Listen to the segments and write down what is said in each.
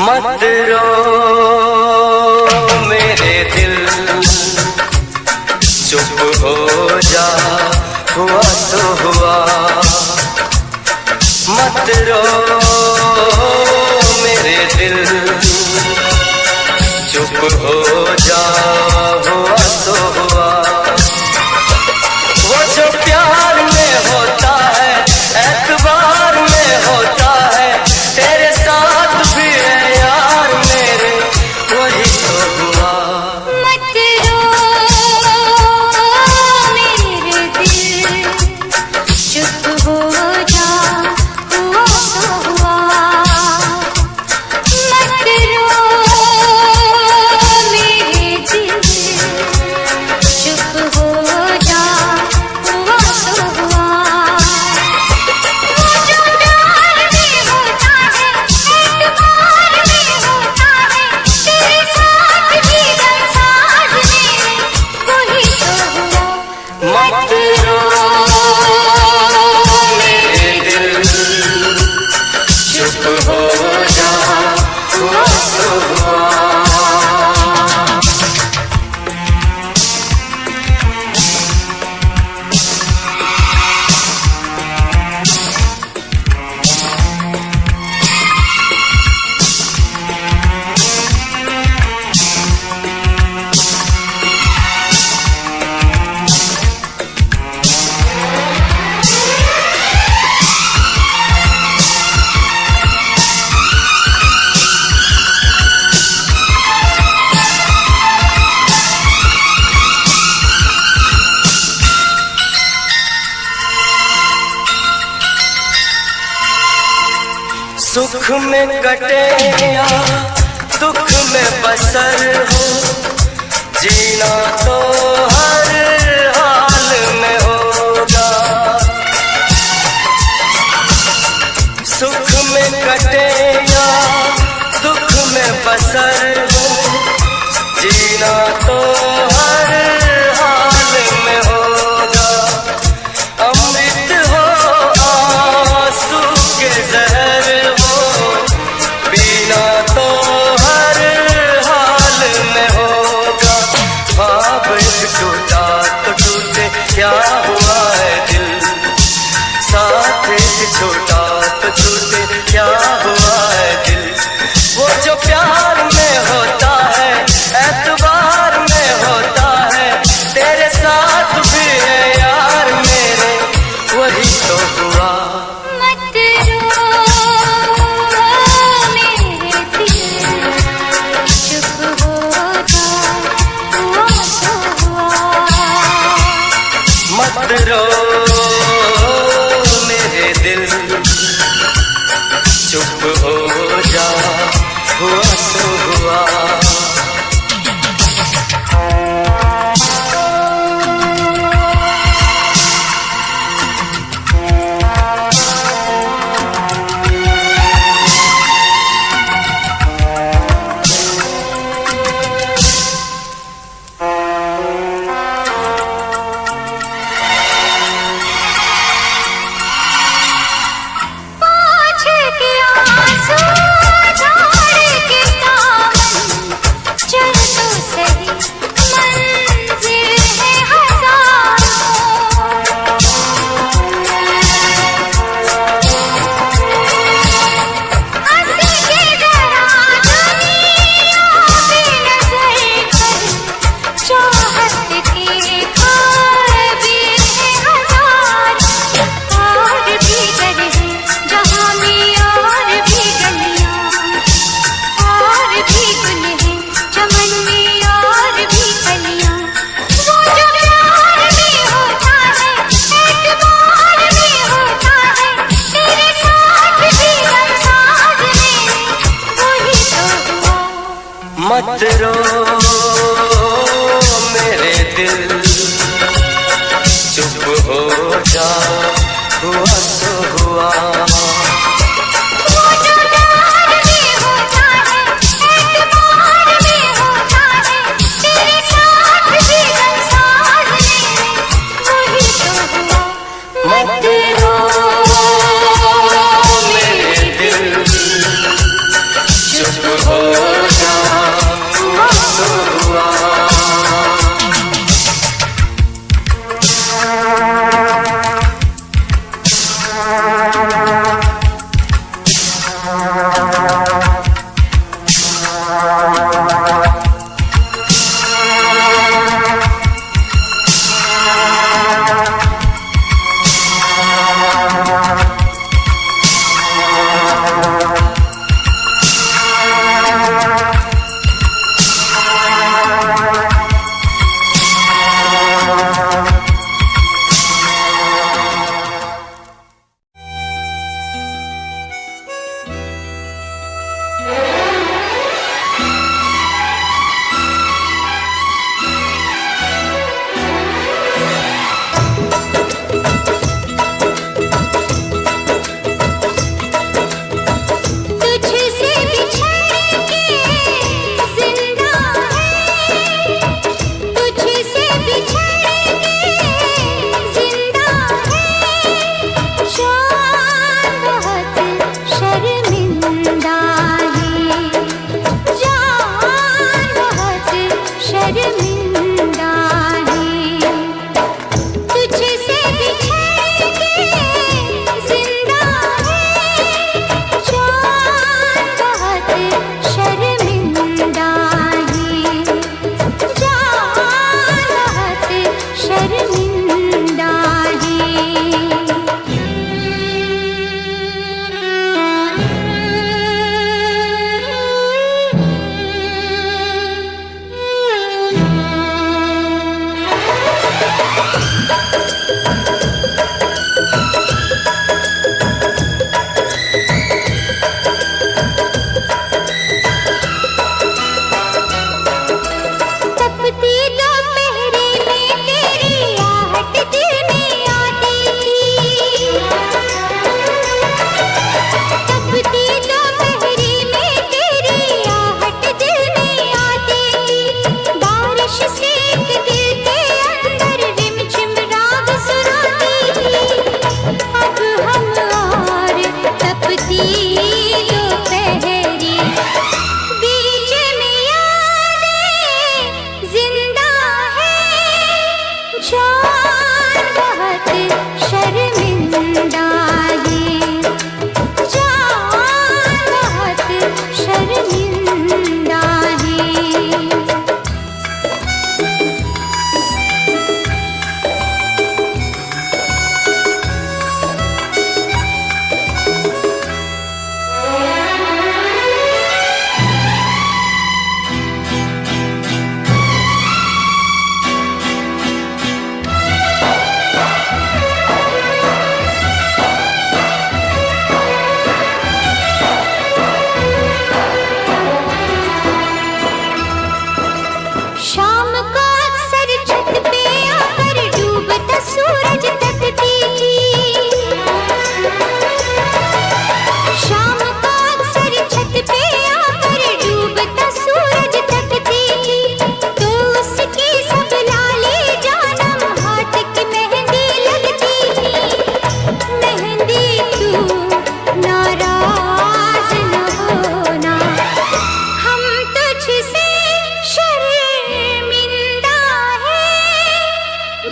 मत रो मेरे दिल, चुप हो जा, हुआ तो हुआ। मत रो मेरे दिल, चुप हो जा, हुआ तो हुआ। वो जो प्यार में होता है, एतबार में होता है, तेरे साथ भी है यार मेरे, वही तो हुआ। मत रो मेरे दिल, चुप हो जा, हुआ तो हुआ। मत रो मेरे दिल, चुप हो जा, हुआ तो हुआ। वो जो प्यार में होता है, एतबार में होता है, तेरे साथ भी गमसाज मेरे, वही तो हुआ। मत रो मेरे दिल, चुप हो जा, हुआ तो हुआ। सुख में कटे या दुख में बसर हो, जीना तो हर हाल में होगा। सुख में कटे या दुख में बसर हो, जीना तो हर हाल में होगा। अमृत हो आंसू के जहर हो, पीना तो हर हाल में होगा। ख्वाब टूटा तो टूटे, क्या हुआ है दिल, साथ छोटा तो छूटे, क्या हुआ है दिल। वो जो प्यार में होता है, एतबार में होता है, तेरे साथ भी है यार मेरे, वही तो हुआ। मत रो मेरे दिल, चुप हो जा, हुआ तो हुआ। मत रो मेरे दिल, चुप हो जा, हुआ तो हुआ। पाँच के आंसू झाड़ के दामन, चल तो सही, मंजिल है हजारों। हंसी के जरा दुनिया पे नजर कर, चाहत के खाए भी है हजार। और भी घर है जहाँ में, और भी गलियाँ, और भी गुल है चमन में, और भी कलियाँ। वो जो प्यार में होता है, एतबार में होता है, तेरे साथ भी गमसाज मेरे, वही तो हुआ। मत रो दिल चुप हो जा, हुआ सो हुआ।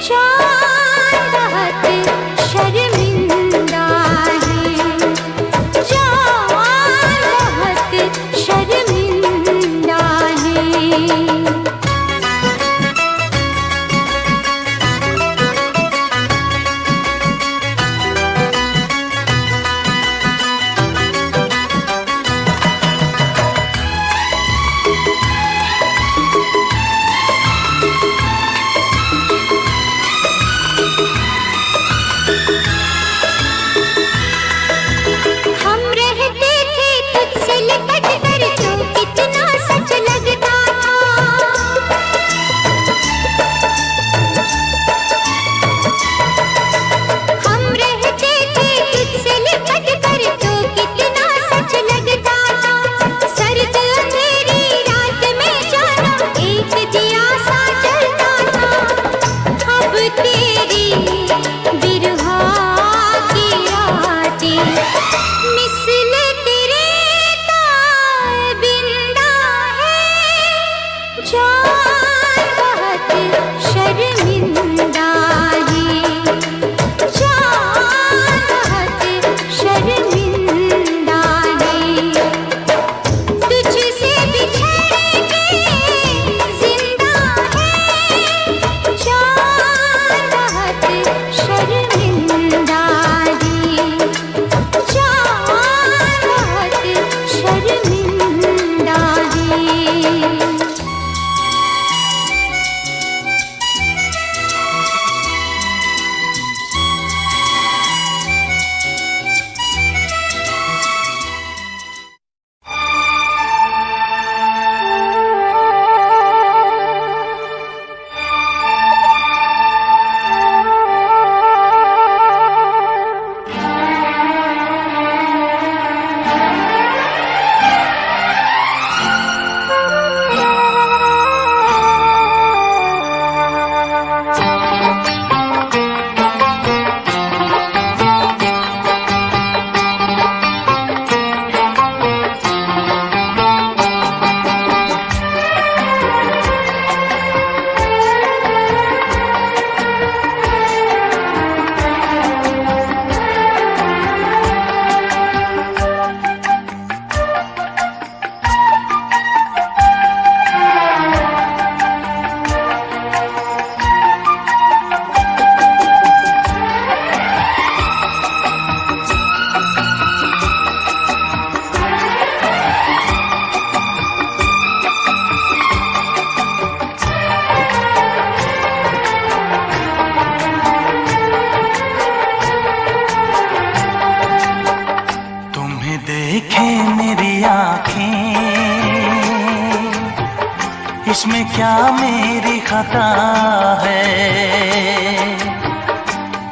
जान इसमें क्या मेरी खता है,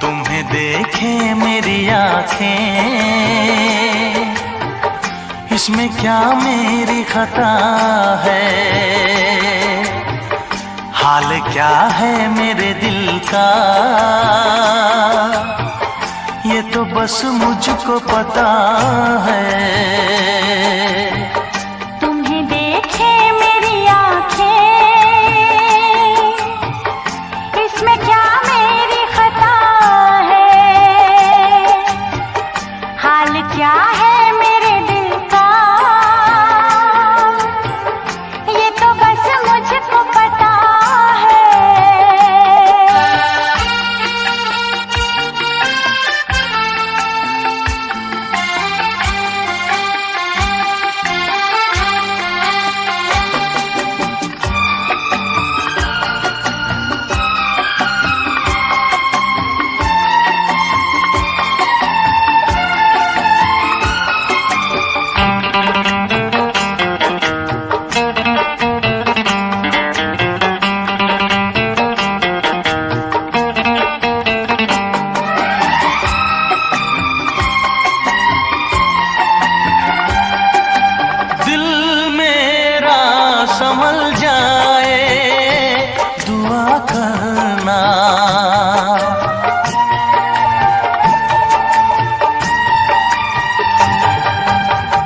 तुम्हें देखे मेरी आँखें, इसमें क्या मेरी खता है। हाल क्या है मेरे दिल का ये तो बस मुझको पता है। संभल जाए दुआ करना,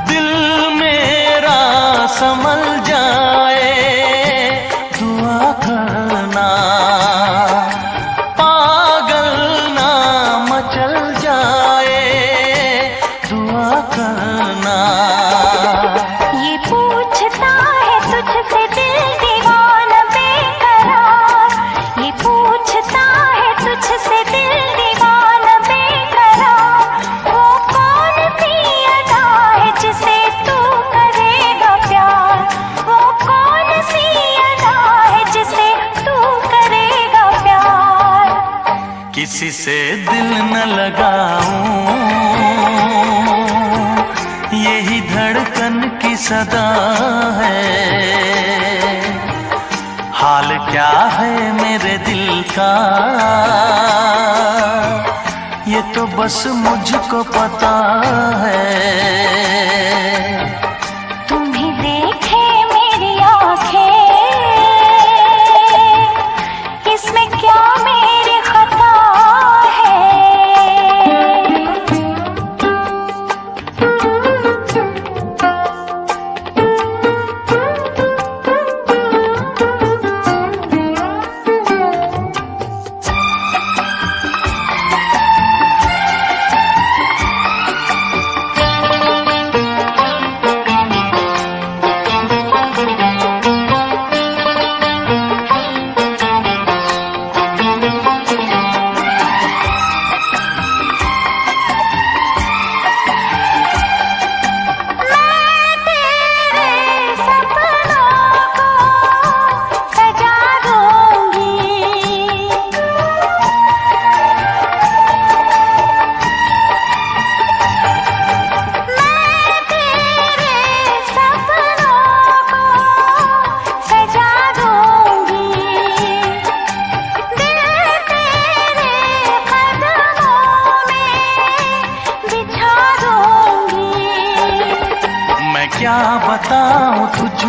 दिल मेरा संभल जाए दुआ करना, पागल ना मचल जाए दुआ करना। ये पूछता है तुझसे दिल दीवाना बेकरार, ये पूछता है तुझसे दिल दीवाना बेकरार। वो कौन सी अदा है जिसे तू करेगा प्यार, वो कौन सी अदा है जिसे तू करेगा प्यार। किसी से दिल न लगाऊं यही धड़कन की सदा है। हाल क्या है मेरे दिल का ये तो बस मुझको पता है। तुम्हें देखे मेरी आँखें, इसमें क्या मेरी खता है।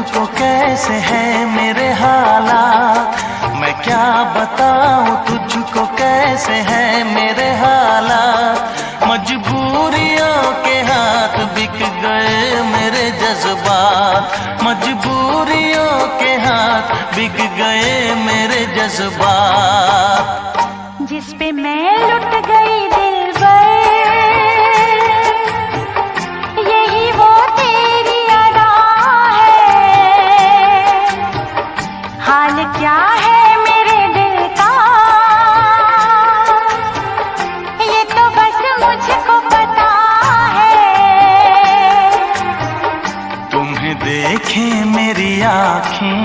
तुझको कैसे है मेरे हालात, मैं क्या बताऊं तुझको कैसे है मेरे हालात। मजबूरियों के हाथ बिक गए मेरे जज्बात, मजबूरियों के हाथ बिक गए मेरे जज्बात। जिस पे मैं लुट गई दिलबर, यही वो तेरी अदा है। हाल क्या है मेरे दिल का, ये तो बस मुझको पता है। तुम्हें देखे मेरी आँखें,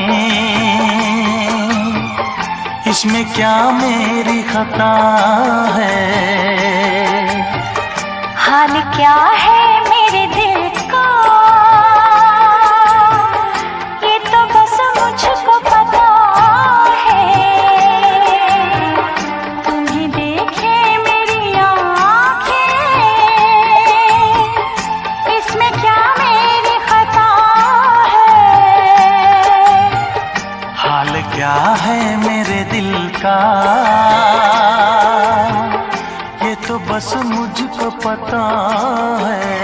इसमें क्या मेरी खता है। हाल क्या है मेरे दिल का, ये तो बस मुझको पता है। तुम्हें देखे मेरी आँखें, इसमें क्या मेरी खता है। हाल क्या है मेरे दिल का, ये तो बस मुझको पता है।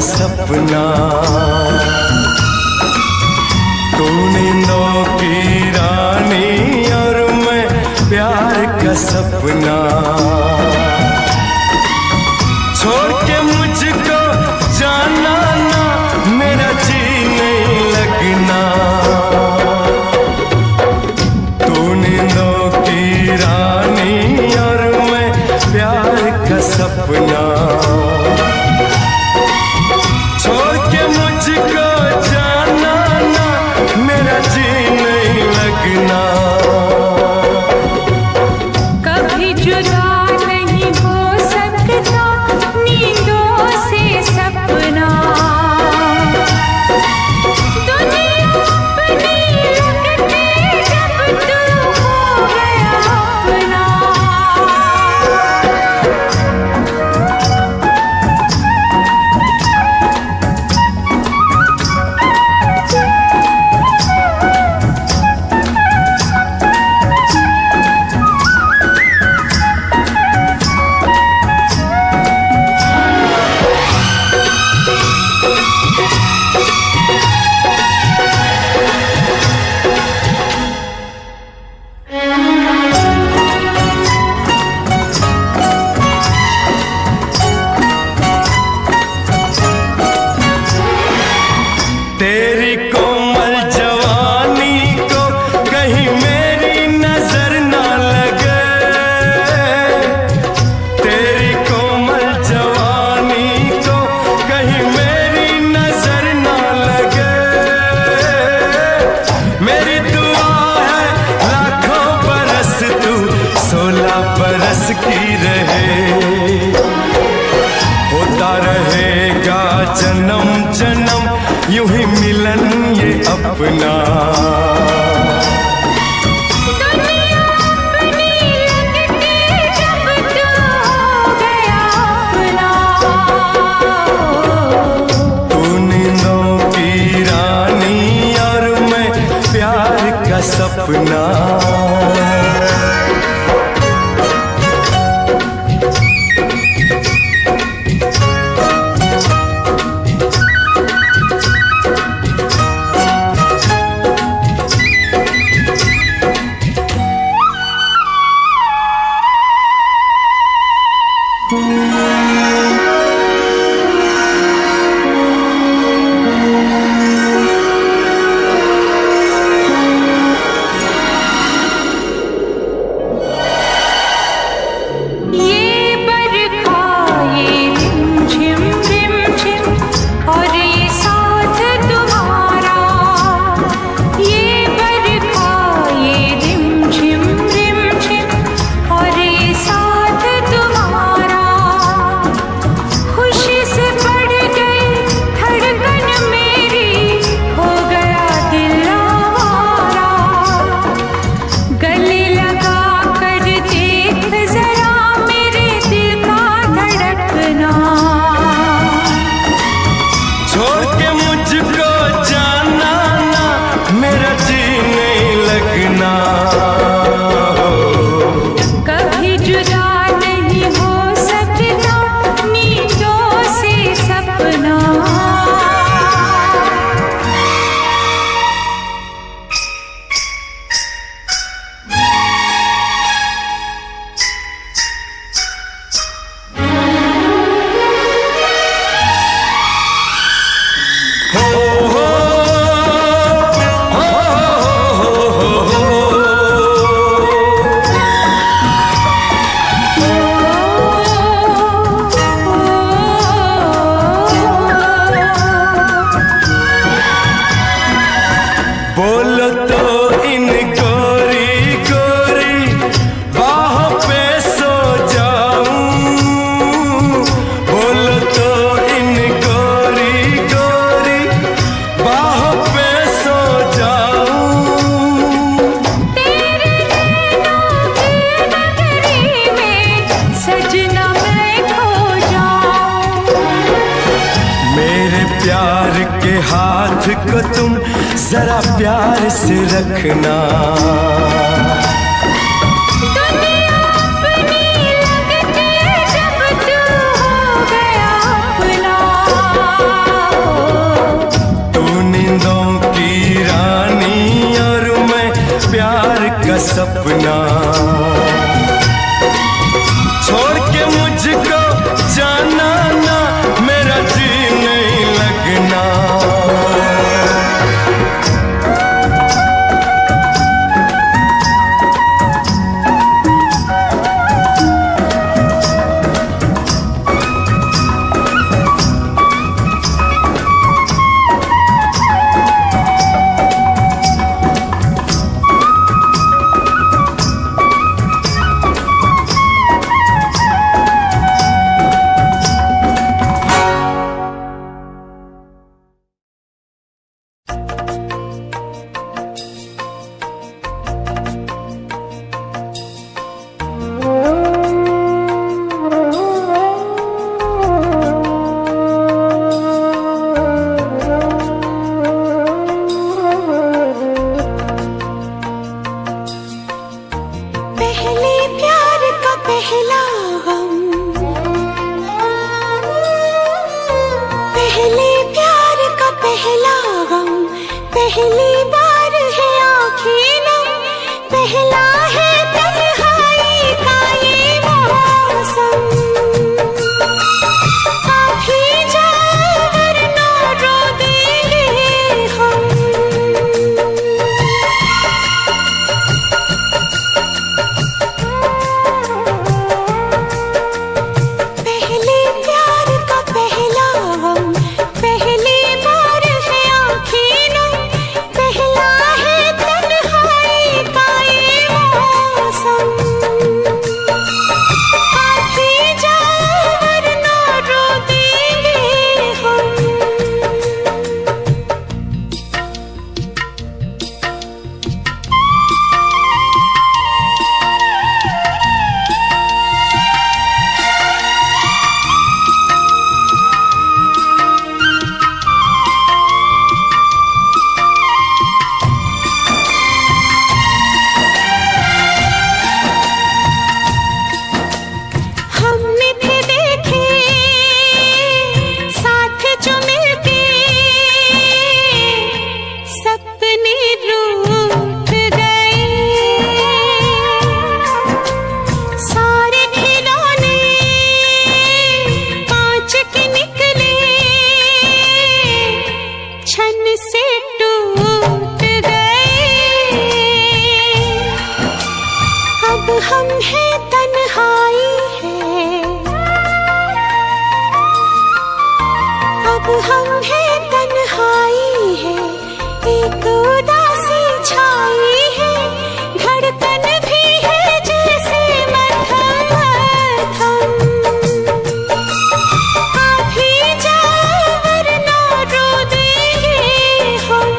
सपना तू नींदों की रानी और मैं प्यार का सपना। छोड़ के मुझको जाना ना, मेरा जी नहीं लगना। तू नींदों की रानी और मैं प्यार का सपना। कभी जुदा नहीं हो सकता नींदों से सपना। दुनिया अपनी लगती जब तू हो गया अपना। तेरी कोमल जवानी को कहीं मेरी नजर ना लगे। तेरी कोमल जवानी को कहीं मेरी नजर ना लगे। मेरी दुआ है लाखों बरस तू 16 बरस की रहे। होता रहेगा जन्म जन्म यूं ही मिलन ये अपना। दुनिया अपनी लगती जब तू हो गया अपना। तू नींदों की रानी और मैं प्यार का सपना। लगना। कभी जुदा नहीं हो सकता नींदों से सपना। बोलो तो इन गोरी गोरी बाहों पे सो जाऊं। बोलो तो इन गोरी गोरी बाहों पे सो जाऊं। तेरे नैनों की नगरी में सजना मैं खो जाऊं। मेरे प्यार के हाथ को तुम जरा प्यार से रखना। दुनिया अपनी लगती जब तू हो गया अपना। तू नींदों की रानी और मैं प्यार का सपना। छोड़ के मुझको जाना ना, मेरा जी नहीं लगना। पहले प्यार का पहला गम, पहले प्यार का पहला गम, पहली बार है आँखें नम, पहला है तन्हाई का ये मौसम। आप ही जाओ वरना रो देंगे हम। पहले प्यार का पहला गम, पहली बार है आँखें नम, पहला है तन्हाई का ये मौसम। आप ही जाओ वरना रो देंगे हम। हमने थे देखे साथ जो मिलते, सपने रूठ गए। सारे खिलौने कांच के निकले, छन से टूट गए। अब हम हैं तन्हाई है, अब हम हैं तन्हाई है, एक उदासी छाई है, धड़कन भी है जैसे मध्यम मध्यम। आप ही जाओ वरना रो देंगे हम।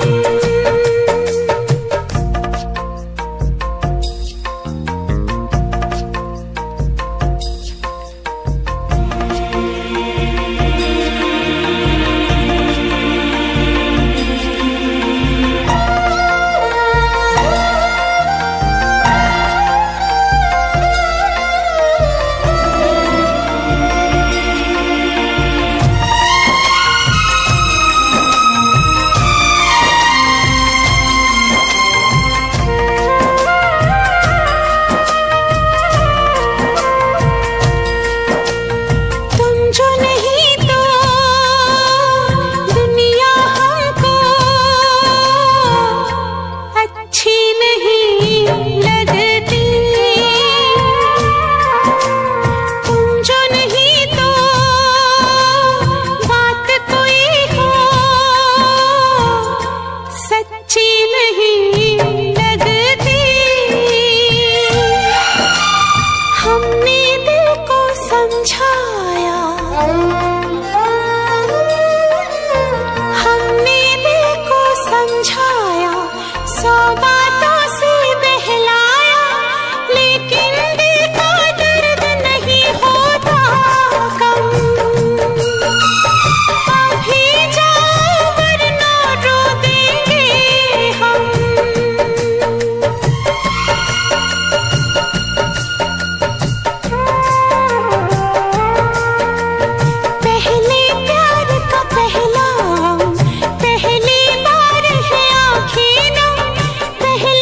बातों से बहलाया, लेकिन दिल का दर्द नहीं होता कम। अभी जाओ वरना रो देंगे हम। पहले प्यार का पहला, पहली बार है आँखें नम, पहले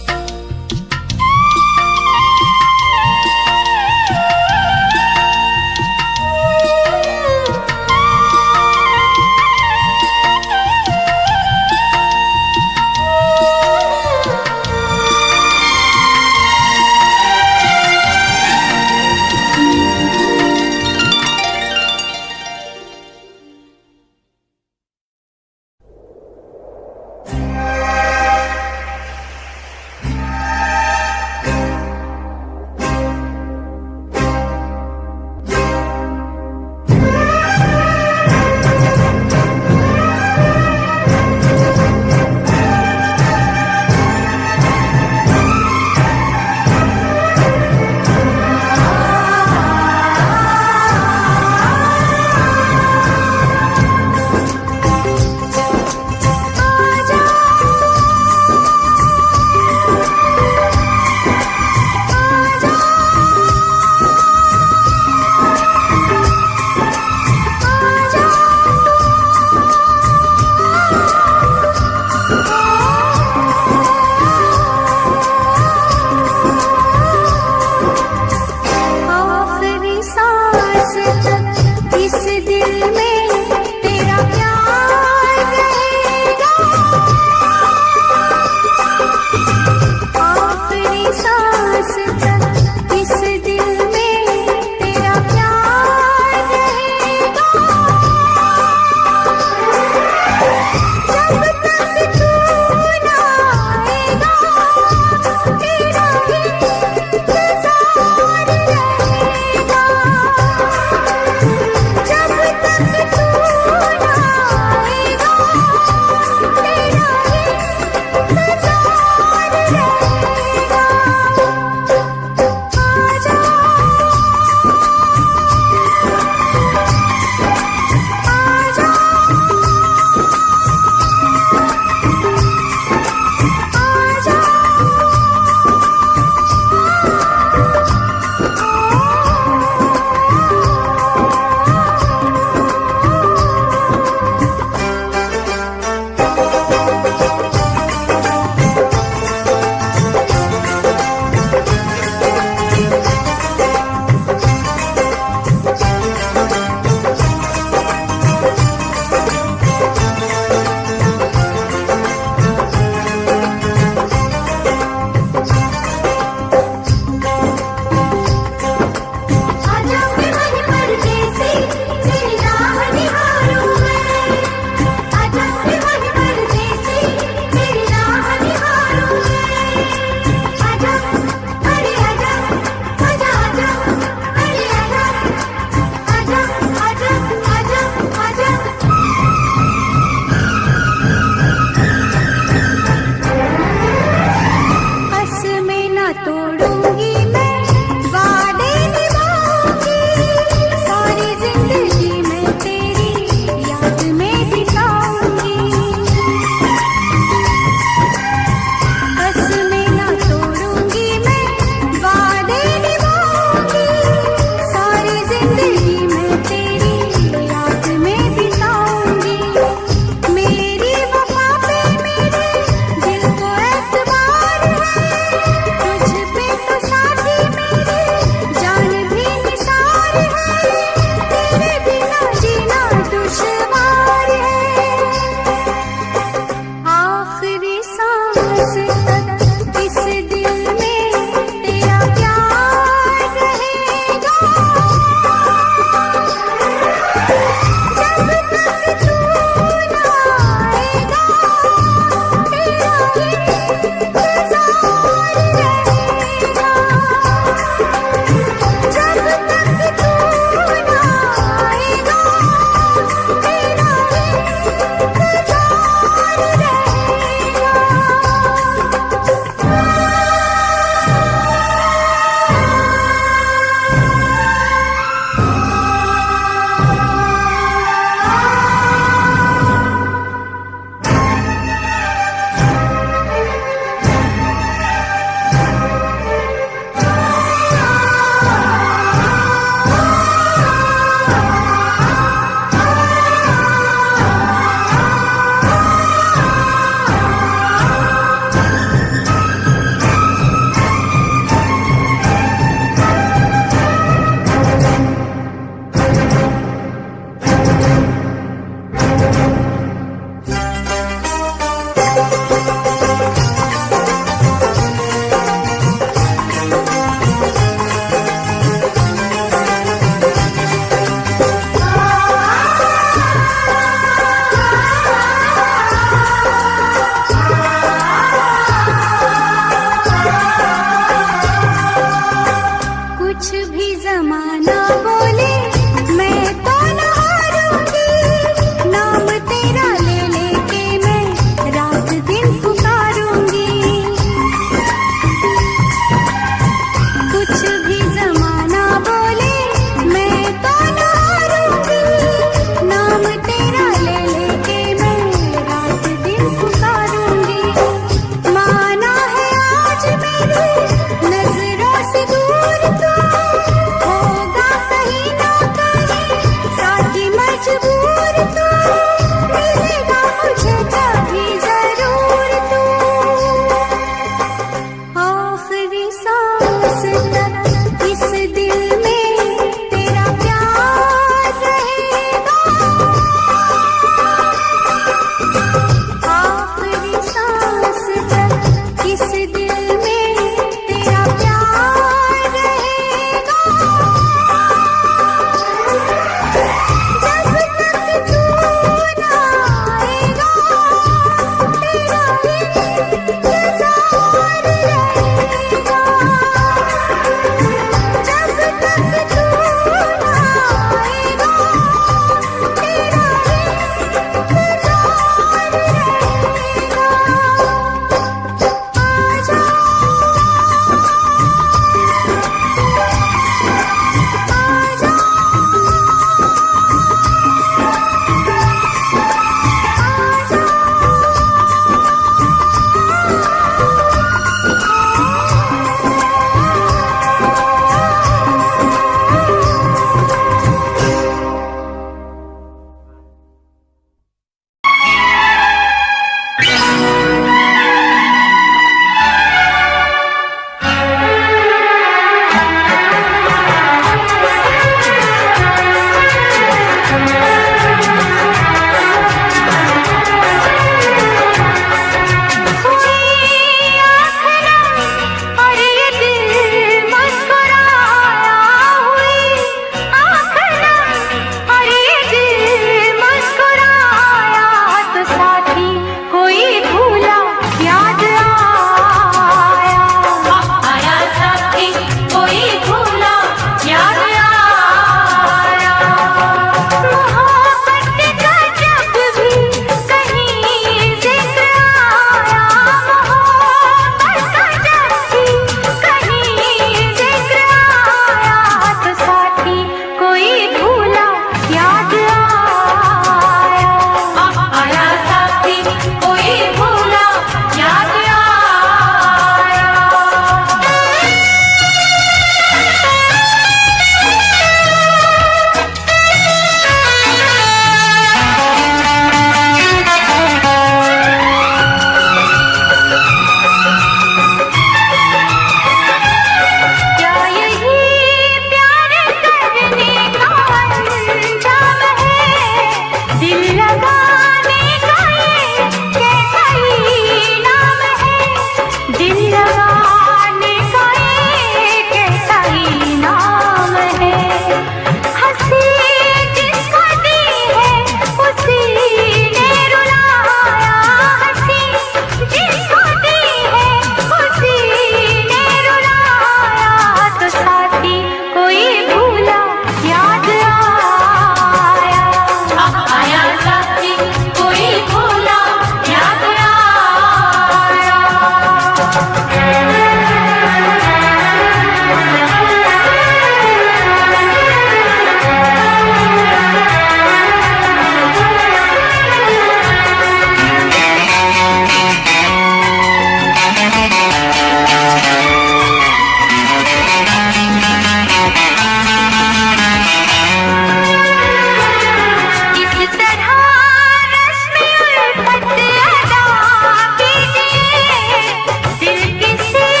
दिल किसी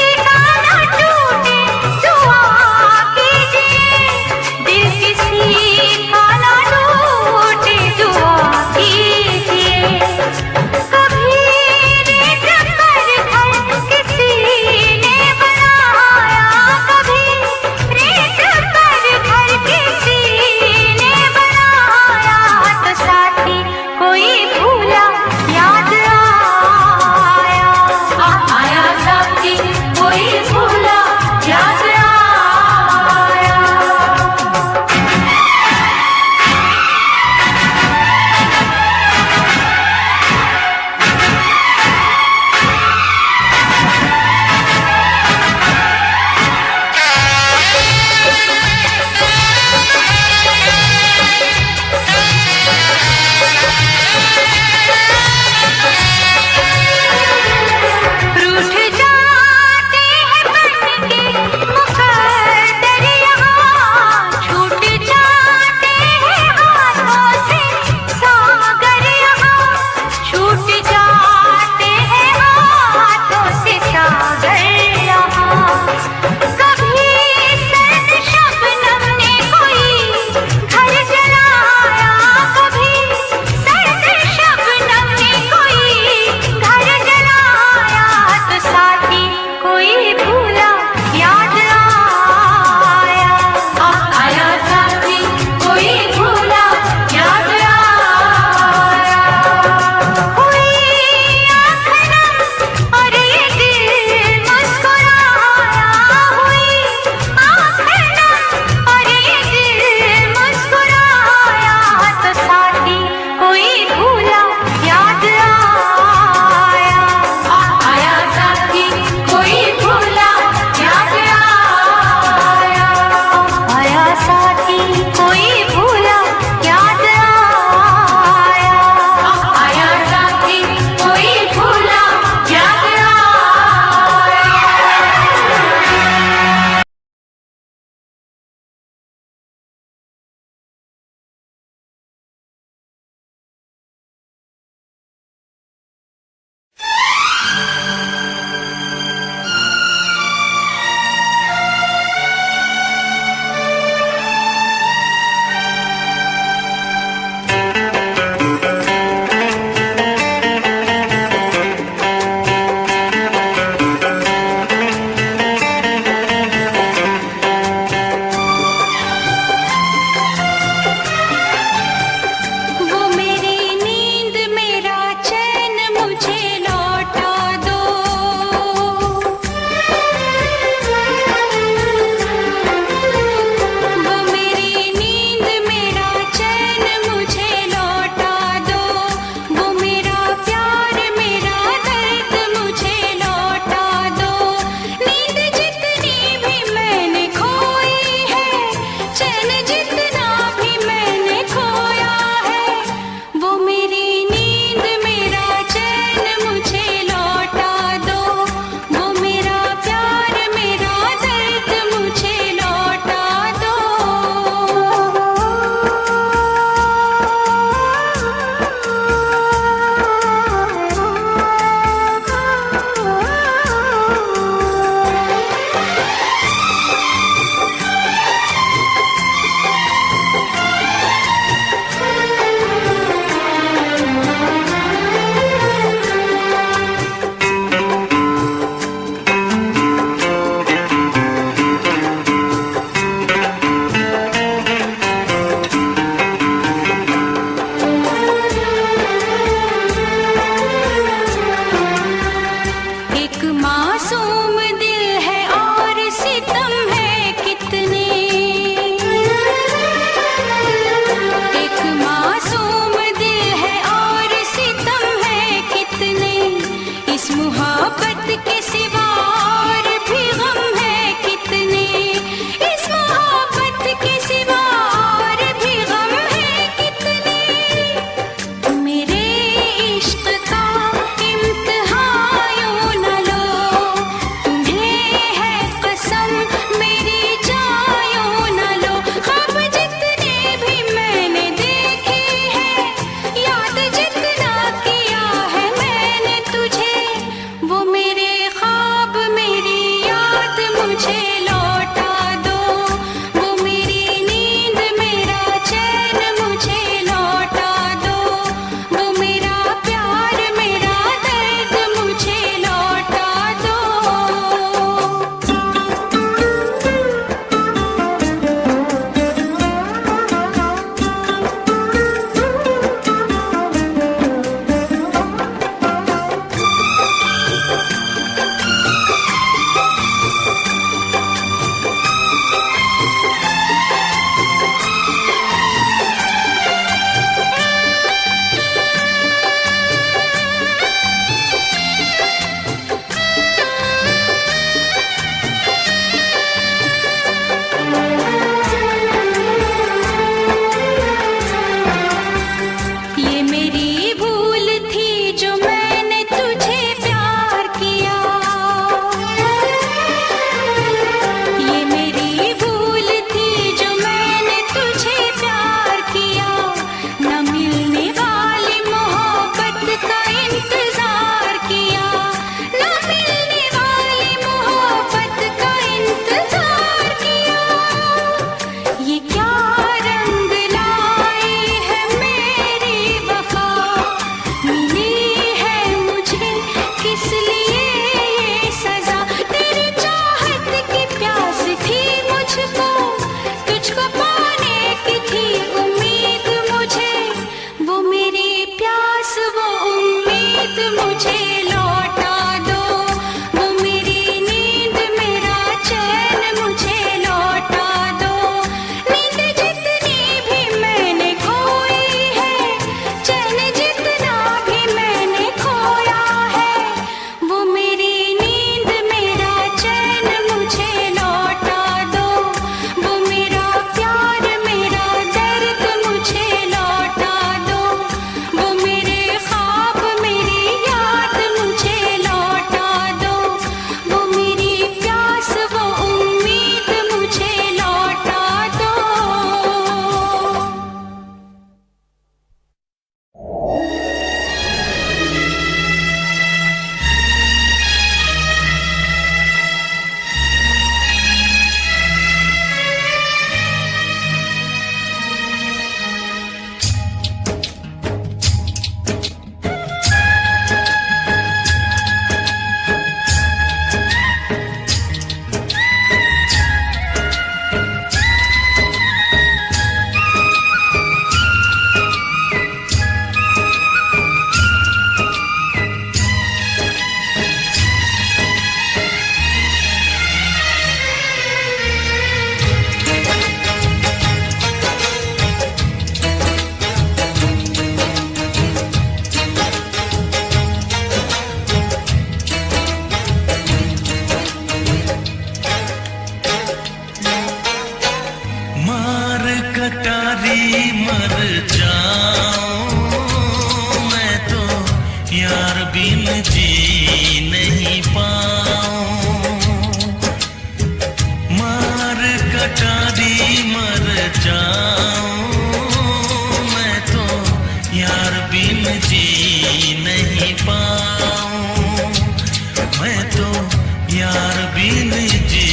बिन जी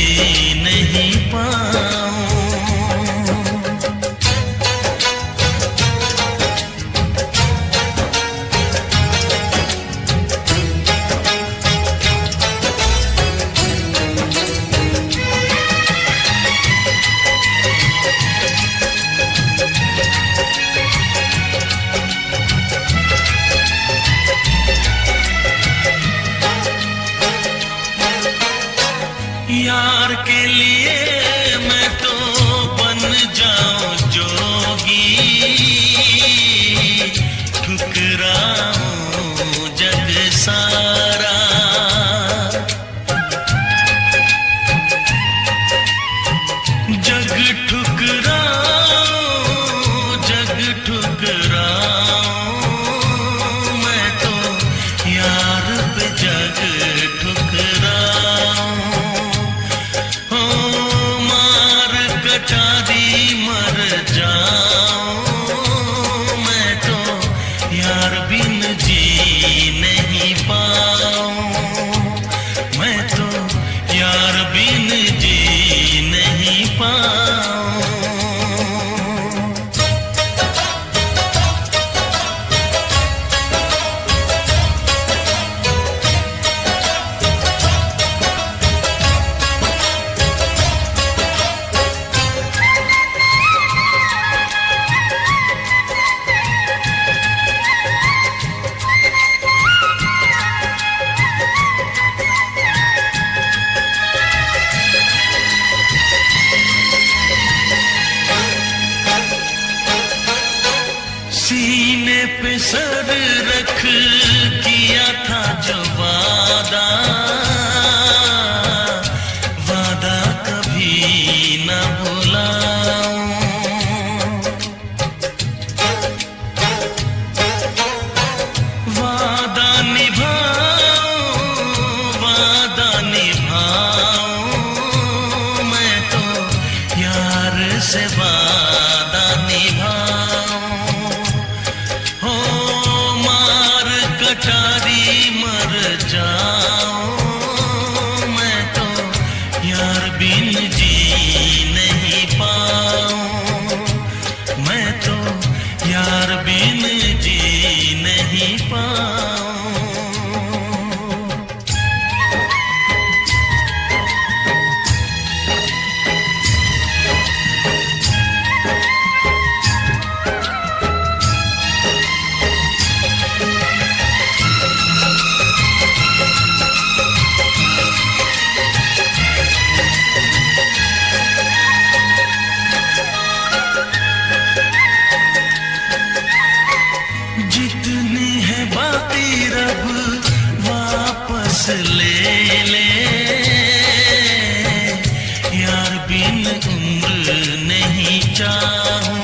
नहीं पाऊं। यार के लिए मैं तो बन जाऊं जोगी, ठुकराऊं जग सारा। जग ठुकराऊं, जग ठुकराऊं, मैं तो यार पे जग ठुकराऊं। कटारी मर जाऊं, मैं तो यार बिन जी नहीं पाऊं। मैं तो यार बिन जी नहीं पाऊं। सीने पे सर रख किया था जो वादा, वादा कभी न भुलाऊं। वादा निभाऊं, वादा निभाऊं, मैं तो यार से वादा निभाऊं। कटारी मर जाऊं, मैं तो यार बिन जी नहीं पाऊं। मैं तो यार बिन जी नहीं पाऊं। जितनी है बाकी रब वापस ले ले, यार बिन उम्र नहीं चाहूं।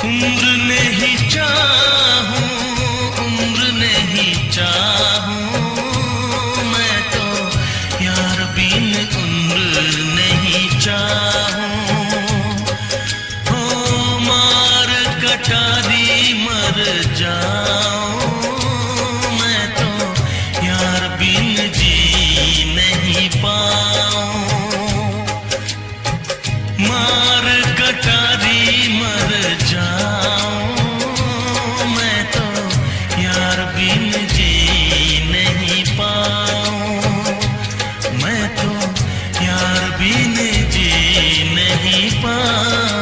उम्र नहीं चाहूं, उम्र नहीं चाहूं, मैं तो यार बिन उम्र नहीं चाहूं। कटारी मर जाऊं, मैं तो यार बिन जी नहीं पाऊं। मार कटारी मर जाऊं, मैं तो यार बिन जी नहीं पाऊं। मैं तो यार बिन जी नहीं पाऊं।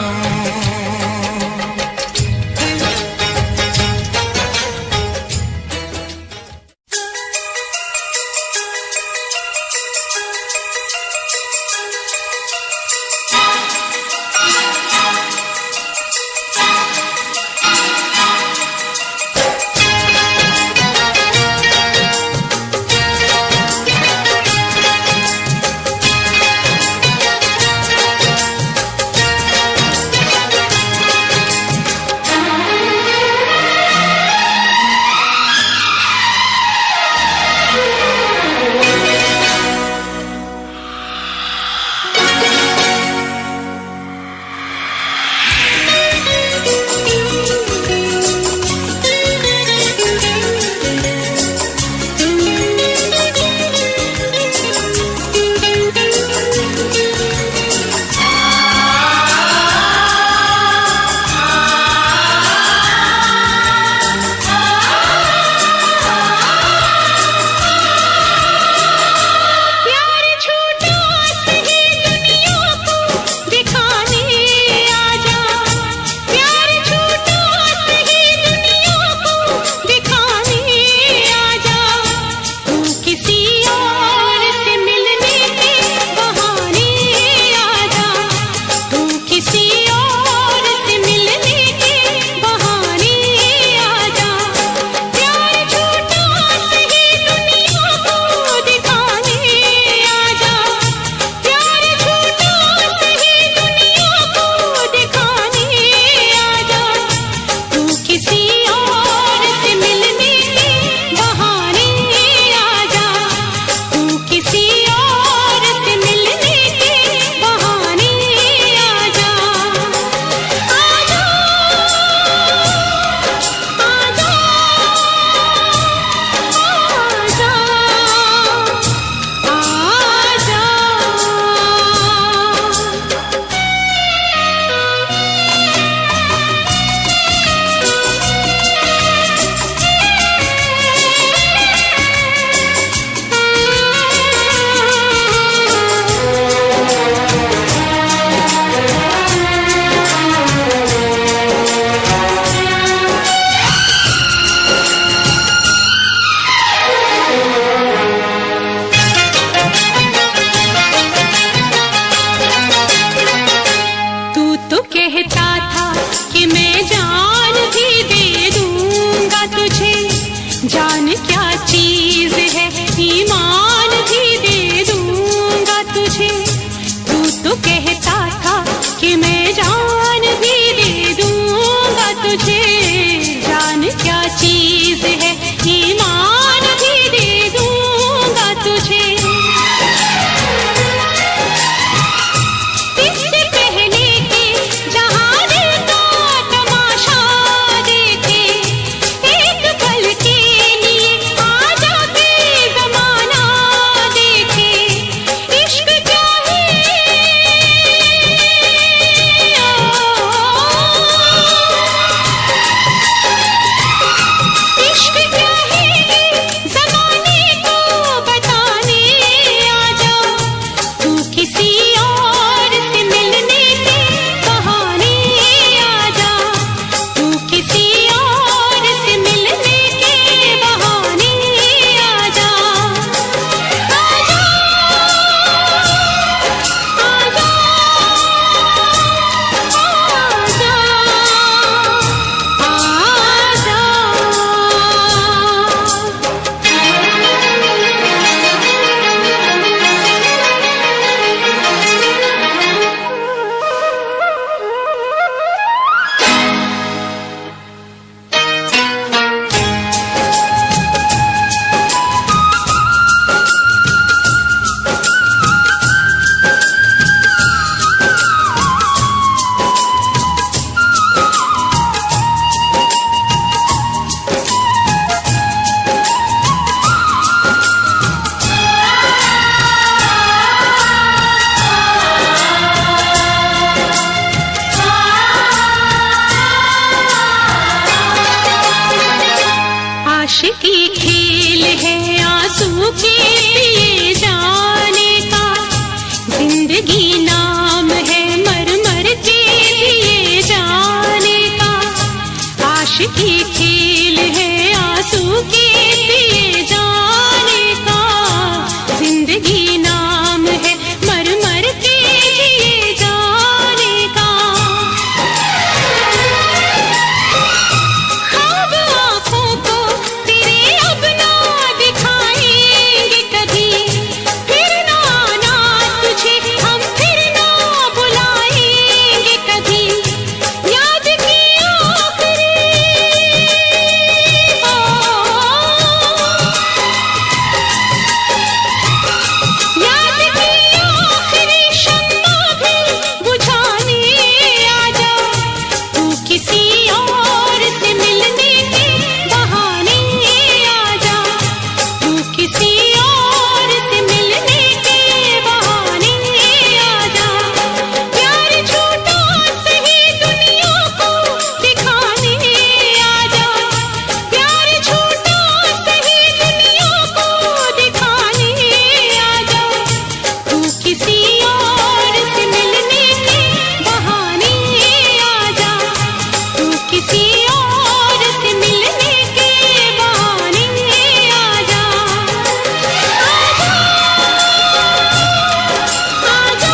खेल है आंसू के पिए जाने का, जिंदगी नाम है मर मर के पिए जाने का, आशिकी खेल है आंसू के पिए जाने का, जिंदगी नाम है मर मर के जिए जाने का। ख्वाब आँखों को तेरे अब ना दिखाएंगे कभी, फिर ना आना तुझे हम फिर ना बुलाएंगे कभी, याद की आखिरी याद की आखिरी शम्मा भी बुझाने आजा, तू किसी और से मिलने के बहाने आजा, तू किसी और से मिलने के बहाने आजा, प्यार झूठा सही दुनिया को दिखाने आजा, प्यार झूठा सही दुनिया को दिखाने आजा, तू किसी और से मिलने के बहाने आजा, तू किसी और से मिलने के बहाने आजा, आजा,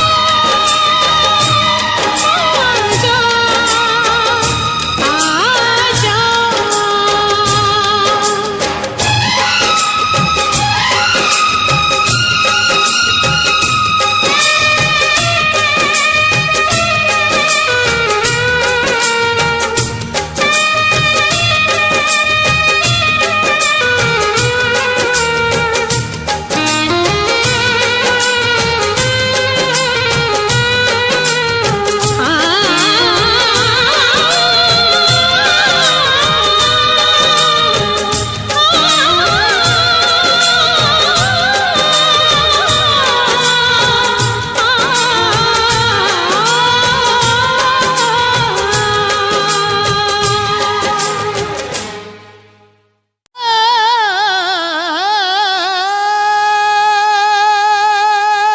आजा, आजा।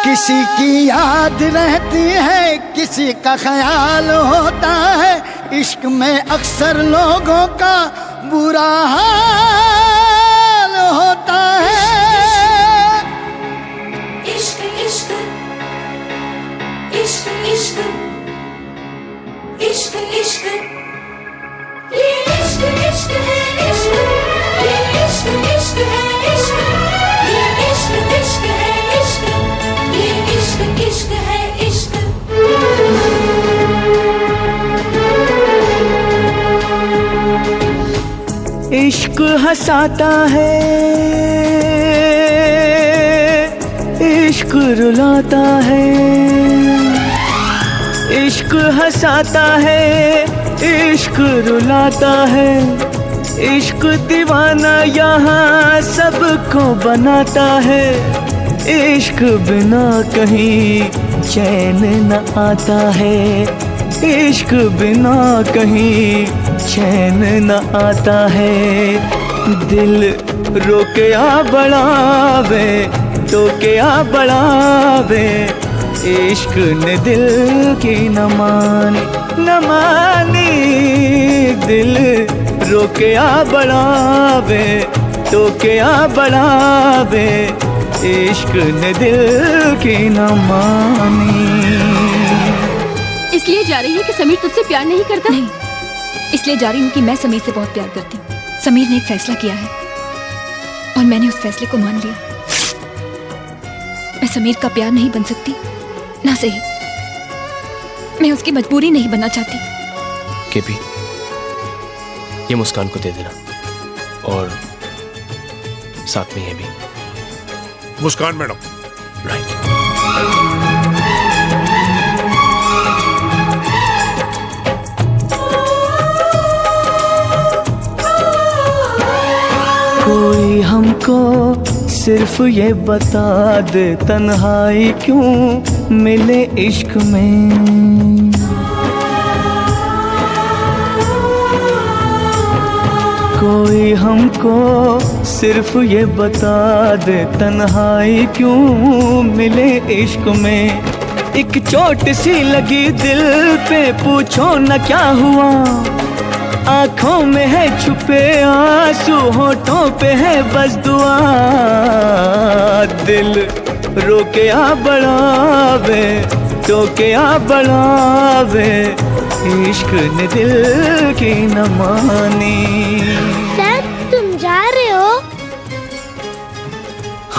किसी की याद रहती है, किसी का ख्याल होता है, इश्क में अक्सर लोगों का बुरा हाल होता है। इश्क इश्क इश्क इश्क इश्क इश्क ये इश्क इश्क है इश्क, ये इश्क इश्क है इश्क, ये इश्क इश्क है इश्क, ये इश्क इश्क है इश्क। इश्क हंसाता है, इश्क रुलाता है, इश्क हंसाता है, इश्क रुलाता है, इश्क दीवाना यहाँ सबको बनाता है, इश्क बिना कहीं चैन न आता है, इश्क बिना कहीं चैन न आता है। दिल रोके आ बढ़ावे, तो के आ बढ़ावे, इश्क ने दिल की न मानी, दिल रोके आ बढ़ावे, तो के आ बढ़ावे, इश्क ने दिल की न मानी। इसलिए जा रही है कि समीर तुझसे प्यार नहीं करता? नहीं, इसलिए जा रही हूँ कि मैं समीर से बहुत प्यार करती हूँ। समीर ने एक फैसला किया है और मैंने उस फैसले को मान लिया। मैं समीर का प्यार नहीं बन सकती, ना सही मैं उसकी मजबूरी नहीं बनना चाहती। केपी, ये मुस्कान को दे देना और साथ में ये भी। मुस्कान मैडम। राइट। कोई हमको सिर्फ ये बता दे, तन्हाई क्यों मिले इश्क में। कोई हमको सिर्फ ये बता दे तन्हाई क्यों मिले इश्क में। एक चोट सी लगी दिल पे पूछो न क्या हुआ, आंखों में है छुपे आंसू होठों पे है बस दुआ। दिल रोके आ बढ़ावे टोके आ बढ़ावे, इश्क ने दिल की न मानी। सर तुम जा रहे हो?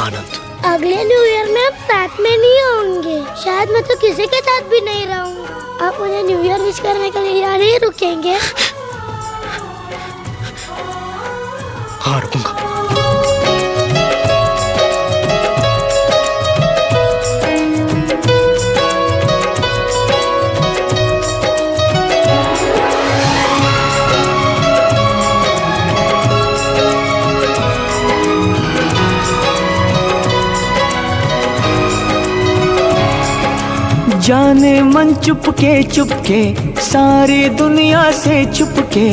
आनंद, अगले न्यू ईयर में हम साथ में नहीं होंगे, शायद मैं तो किसी के साथ भी नहीं रहूंगा। आप मुझे न्यू ईयर विश करने के लिए यहाँ नहीं रुकेंगे? हाँ रुकूंगा। जाने मन चुपके सारी दुनिया से छुपके,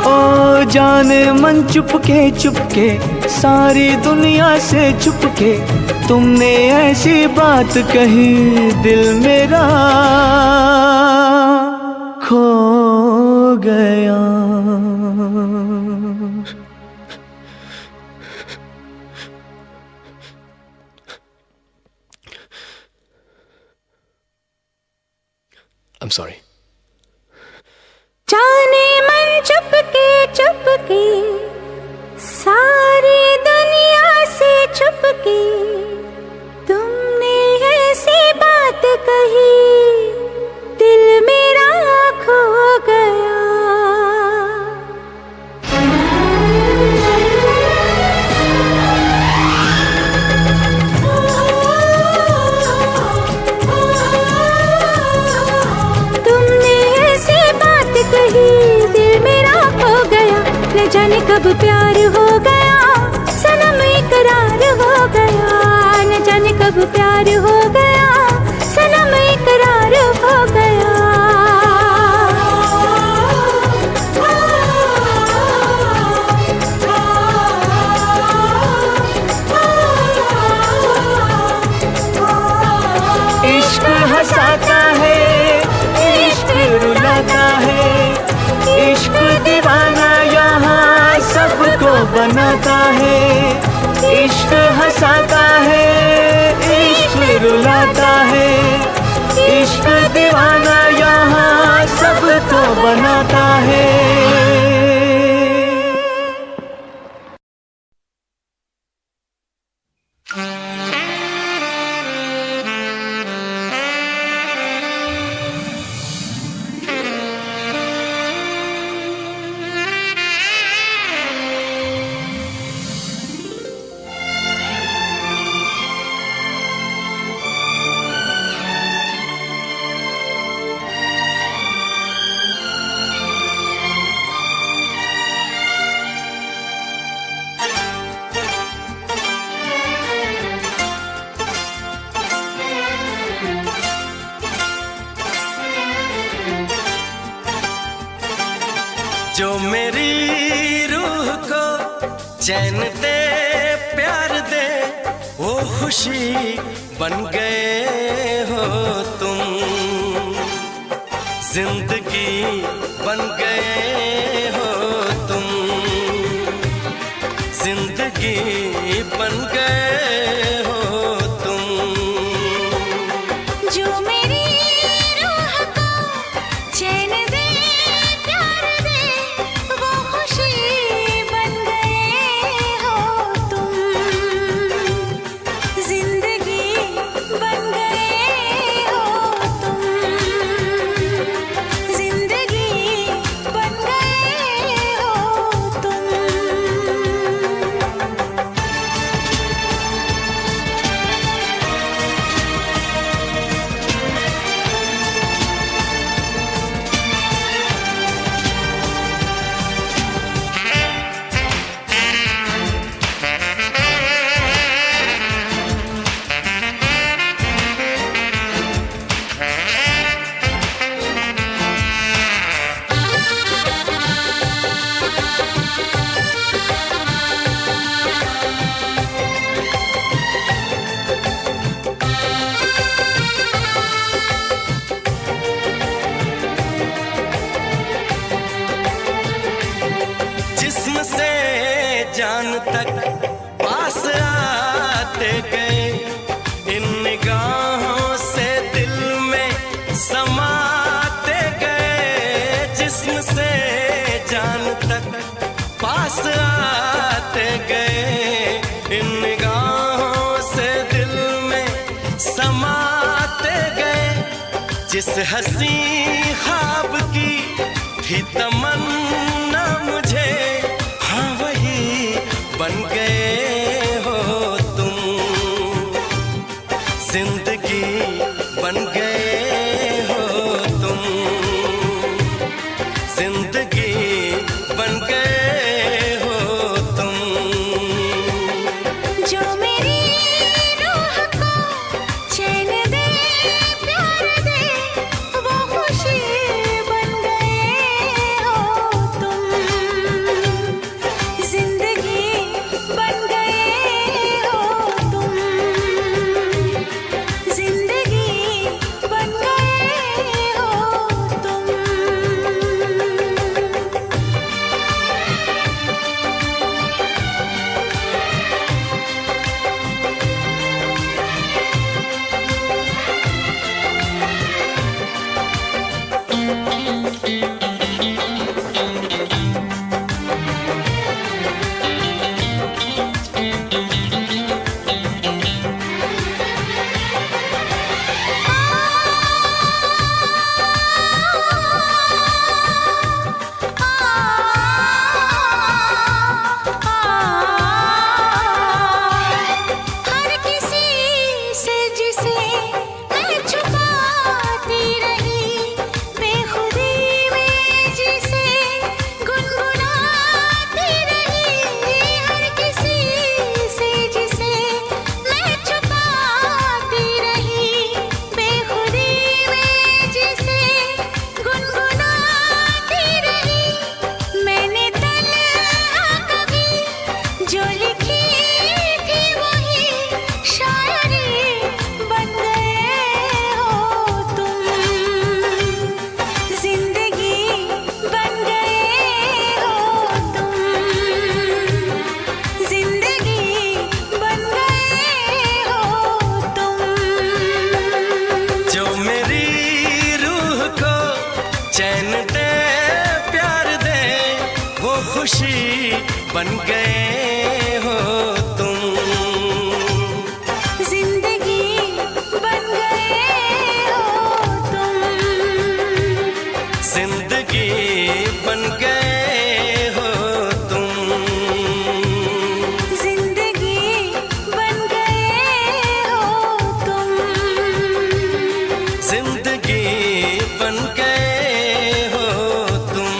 ओ जाने मन चुपके सारी दुनिया से छुपके, तुमने ऐसी बात कही दिल मेरा खो गया। I'm sorry. जाने मन चुपके सारी दुनिया से छुपके, तुमने ऐसी बात कही दिल मेरा खो गया। दिल मेरा खो गया, न जाने कब प्यार हो गया, सनम इकरार हो गया। न जाने कब प्यार हो गया, सनम इकरार हो गया। इश्क हंसाता है, इश्क रुलाता है, इश्क दीवाना यहाँ सबको बनाता है। इश्क हंसाता है, इश्क रुलाता है, इश्क दीवाना यहाँ सबको बनाता है। जो मेरी रूह को चैन दे प्यार दे, वो खुशी बन गए हो तुम। जिंदगी बन गए हो तुम, जिंदगी बन गए हो तुम। जो मेरी रूह को चैन दे प्यार दे, वो खुशी बन गए हो तुम। जिंदगी बन गए हो तुम, जिंदगी बन गए हो तुम। जिस्म से जान तक पास आते गए, इन निगाहों से दिल में समाते गए। जिस्म से जान तक पास आते गए, इन निगाहों से दिल में समाते गए। जिस हंसी ख्वाब की थी तमन्ना मुझे, हाँ वही बन गए हो तुम। जिंदगी बन गए हो तुम, जिंदगी बन गए हो तुम। जो मेरी रूह को चैन दे, प्यार दे, वो खुशी बन गए हो तुम। जिंदगी बन गए हो तुम, जिंदगी बन गए हो तुम। हर किसी से जिसे मैं छुपाती रही, बेखुदी में जिसे गुनगुनाती रही। हर किसी से जिसे मैं छुपाती रही, बेखुदी में जिसे गुनगुनाती रही। मैंने तन्हा कभी जो लिखी थी वही शायरी बन गए हो तुम। जिंदगी बन गए हो तुम, जिंदगी बन गए हो तुम। जो मेरी रूह को चैन दे, प्यार दे, वो खुशी बन गए हो तुम। जिंदगी बन गए हो तुम, जिंदगी बन गए हो तुम। जिंदगी बन गए हो तुम। जिंदगी बन गए हो तुम।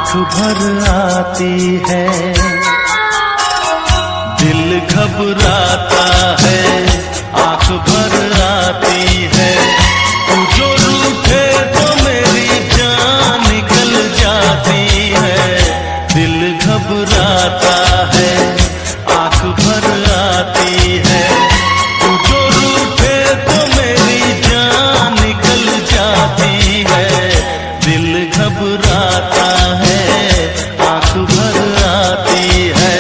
आंख भर आती है, दिल घबराता है, आंख भर आती है। तू जो रूठे तो मेरी जान निकल जाती है, दिल घबराता है, आंख भर आती है। तू जो रूठे तो मेरी जान निकल जाती है, दिल घबराता है, आंख भर आती है।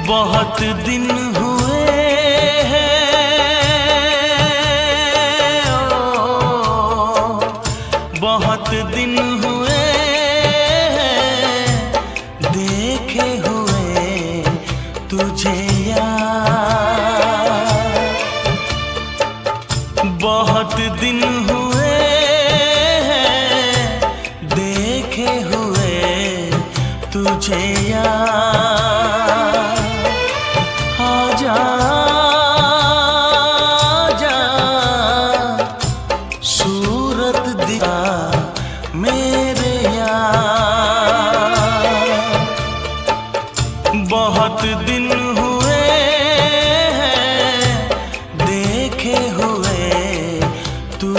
बहुत दिन हुए हैं, बहुत दिन हुए हैं देखे हुए तुझे यार। बहुत दिन हुए हैं देखे हुए तुझे यार। सूरत दिखा मेरे यार। बहुत दिन हुए हैं देखे हुए तू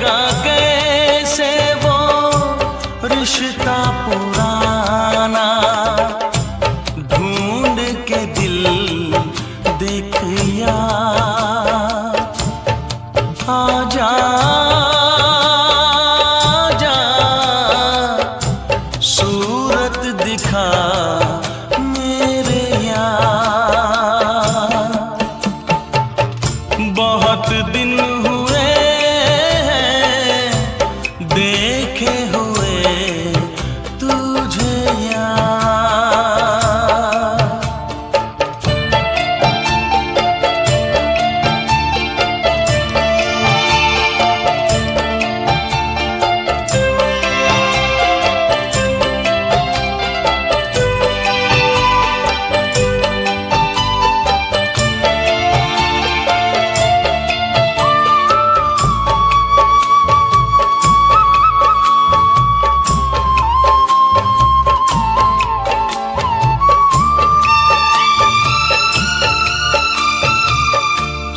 भूलेगा कैसे वो रिश्ता पुराना, ढूंढ के दिल देख यार, आजा आजा सूरत दिखा मेरे यार। बहुत दिन हुए हैं देखे हुए तुझे यार।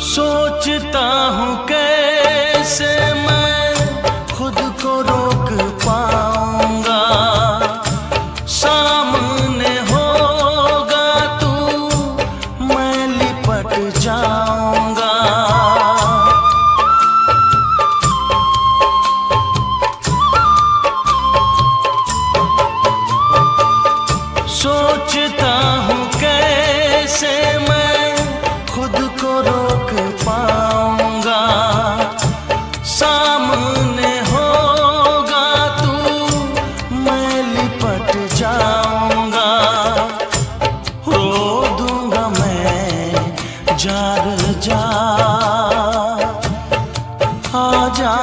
सोचता हूँ कैसे मैं खुद को रोक पाऊंगा, सामने होगा तू मैं लिपट जाऊंगा। सोचता हूँ कैसे मैं खुद को रोक पाऊंगा, सामने होगा तू मैं लिपट जाऊंगा। रो दूंगा मैं जार जार, आजा